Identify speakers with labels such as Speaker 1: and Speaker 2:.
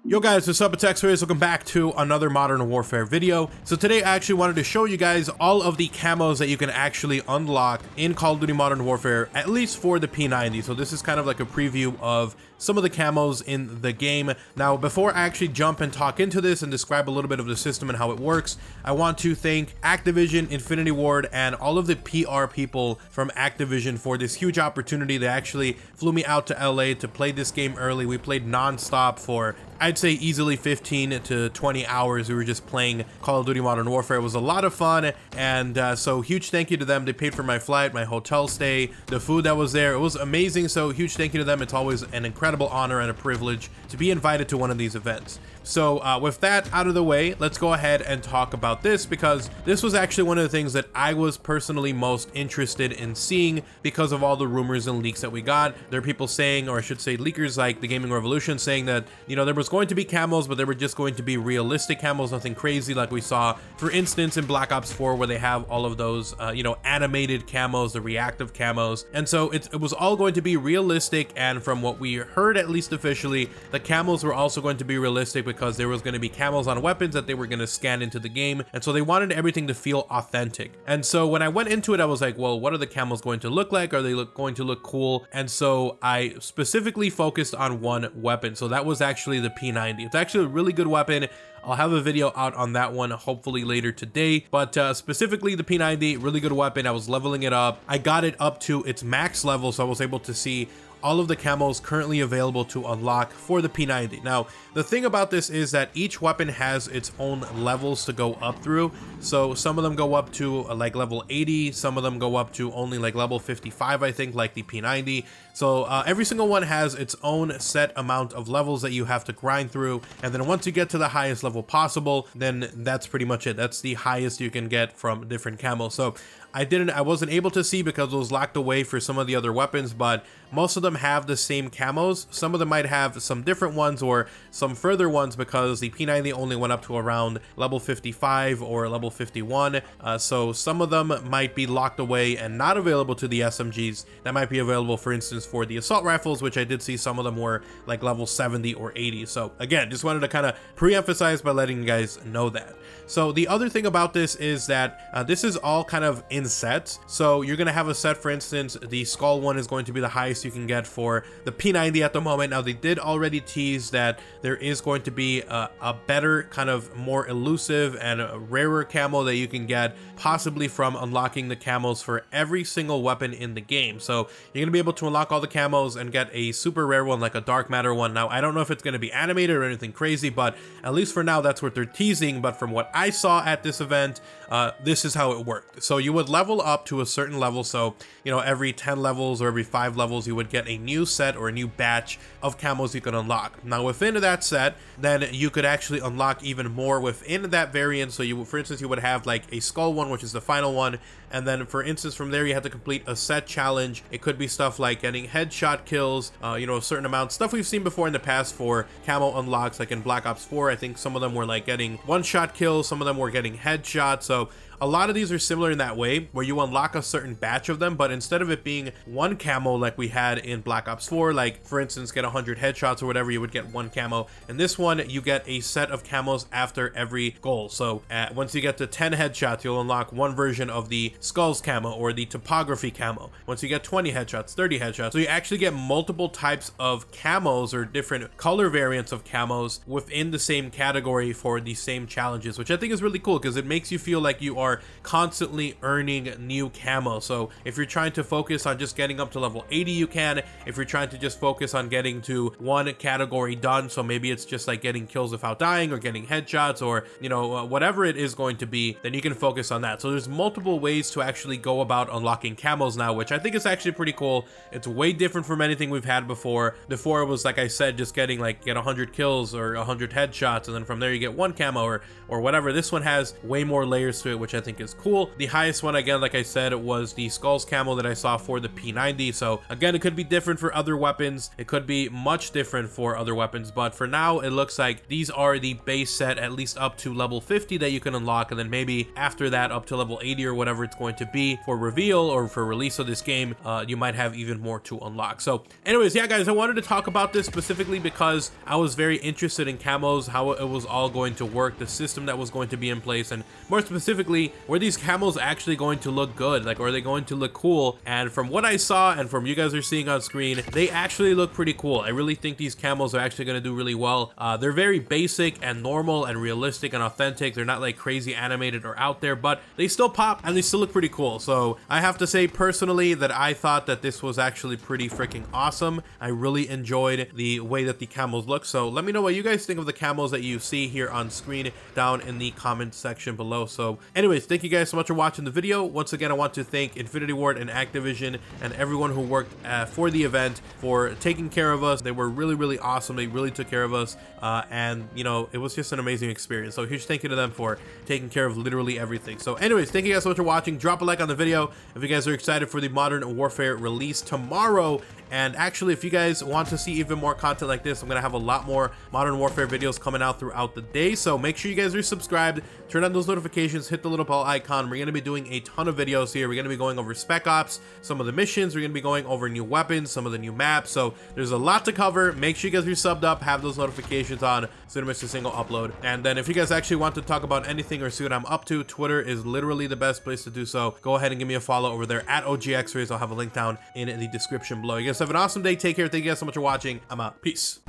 Speaker 1: Yo guys, what's up? It's XRAYZ. Welcome back to another Modern Warfare video. So today I actually wanted to show you guys all of the camos that you can actually unlock in Call of Duty Modern Warfare, at least for the P90. So this is kind of like a preview of some of the camos in the game. Now, before I actually jump and talk into this and describe a little bit of the system and how it works, I want to thank Activision, Infinity Ward, and all of the PR people from Activision for this huge opportunity. They actually flew me out to LA to play this game early. We played non-stop for, I'd say, easily 15 to 20 hours. We were just playing Call of Duty Modern Warfare. It was a lot of fun, and so huge thank you to them. They paid for my flight, my hotel stay, the food that was there. It was amazing, so huge thank you to them. It's always an incredible honor and a privilege to be invited to one of these events. So with that out of the way, let's go ahead and talk about this, because this was actually one of the things that I was personally most interested in seeing because of all the rumors and leaks that we got. There are people saying, or I should say leakers like the Gaming Revolution, saying that, you know, there was going to be camos, but they were just going to be realistic camos, nothing crazy like we saw, for instance, in Black Ops 4, where they have all of those, you know, animated camos, the reactive camos. And so it was all going to be realistic, and from what we heard, at least officially, the camos were also going to be realistic because there was going to be camos on weapons that they were going to scan into the game, and so they wanted everything to feel authentic. And so when I went into it, I was like, well, what are the camos going to look like? Are they going to look cool? And so I specifically focused on one weapon. So that was actually the P90. It's actually a really good weapon. I'll have a video out on that one hopefully later today, but specifically the P90, really good weapon. I was leveling it up. I got it up to its max level, so I was able to see all of the camos currently available to unlock for the P90. Now, the thing about this is that each weapon has its own levels to go up through. So some of them go up to like level 80, some of them go up to only like level 55, I think, like the P90. So every single one has its own set amount of levels that you have to grind through. And then once you get to the highest level possible, then that's pretty much it. That's the highest you can get from different camos. So I wasn't able to see because it was locked away for some of the other weapons, but most of them have the same camos. Some of them might have some different ones or some further ones because the P90 only went up to around level 55 or level 51. So some of them might be locked away and not available to the SMGs. That might be available, for instance, for the assault rifles, which I did see some of them were like level 70 or 80. So again, just wanted to kind of pre-emphasize by letting you guys know that. So the other thing about this is that this is all kind of in sets. So you're going to have a set, for instance, the skull one is going to be the highest you can get for the P90 at the moment. Now, they did already tease that there is going to be a better, kind of more elusive and a rarer camo that you can get, possibly from unlocking the camos for every single weapon in the game. So you're going to be able to unlock all the camos and get a super rare one, like a dark matter one. Now, I don't know if it's going to be animated or anything crazy, but at least for now, that's what they're teasing. But from what I saw at this event, this is how it worked. So you would level up to a certain level. So, you know, every 10 levels or every 5 levels, you would get a new set or a new batch of camos you could unlock. Now, within that set, then you could actually unlock even more within that variant. So you, for instance, you would have like a skull one, which is the final one. And then, for instance, from there, you have to complete a set challenge. It could be stuff like getting headshot kills, you know, a certain amount, stuff we've seen before in the past for camo unlocks, like in Black Ops 4. I think some of them were like getting one-shot kills, some of them were getting headshots. So a lot of these are similar in that way, where you unlock a certain batch of them, but instead of it being one camo like we had in Black Ops 4, like, for instance, get 100 headshots or whatever, you would get one camo. In this one, you get a set of camos after every goal. So once you get to 10 headshots, you'll unlock one version of the skulls camo or the topography camo. Once you get 20 headshots, 30 headshots. So you actually get multiple types of camos or different color variants of camos within the same category for the same challenges, which I think is really cool because it makes you feel like you are constantly earning new camo. So if you're trying to focus on just getting up to level 80, you can. If you're trying to just focus on getting to one category done, so maybe it's just like getting kills without dying or getting headshots or, you know, whatever it is going to be, then you can focus on that. So there's multiple ways to actually go about unlocking camos now, which I think is actually pretty cool. It's way different from anything we've had before. Before it was, like I said, just getting like get 100 kills or 100 headshots, and then from there you get one camo or whatever. This one has way more layers to it, which which I think is cool. The highest one, again, like I said, was the Skulls camo that I saw for the P90. So again, it could be different for other weapons. It could be much different for other weapons, but for now, it looks like these are the base set, at least up to level 50 that you can unlock, and then maybe after that up to level 80 or whatever it's going to be for reveal or for release of this game, you might have even more to unlock. So anyways, yeah guys, I wanted to talk about this specifically because I was very interested in camos, how it was all going to work, the system that was going to be in place, and more specifically, were these camos actually going to look good? Like, are they going to look cool? And from what I saw and from you guys are seeing on screen, they actually look pretty cool. I really think these camos are actually going to do really well. They're very basic and normal and realistic and authentic. They're not like crazy animated or out there, but they still pop and they still look pretty cool. So I have to say personally that I thought that this was actually pretty freaking awesome. I really enjoyed the way that the camos look. So let me know what you guys think of the camos that you see here on screen down in the comment section below. So anyways, thank you guys so much for watching the video. Once again, I want to thank Infinity Ward and Activision and everyone who worked for the event for taking care of us. They were really awesome. They really took care of us, and you know, it was just an amazing experience. So huge thank you to them for taking care of literally everything. So anyways, thank you guys so much for watching. Drop a like on the video if you guys are excited for the Modern Warfare release tomorrow. And actually, if you guys want to see even more content like this, I'm gonna have a lot more Modern Warfare videos coming out throughout the day. So make sure you guys are subscribed, turn on those notifications, hit the little bell icon. We're gonna be doing a ton of videos here. We're gonna be going over Spec Ops, some of the missions. We're gonna be going over new weapons, some of the new maps. So there's a lot to cover. Make sure you guys are subbed up, have those notifications on so you don't miss a single upload. And then if you guys actually want to talk about anything or see what I'm up to, Twitter is literally the best place to do so. Go ahead and give me a follow over there at OGXRAYZ. I'll have a link down in the description below. You guys have an awesome day. Take care. Thank you guys so much for watching. I'm out. Peace.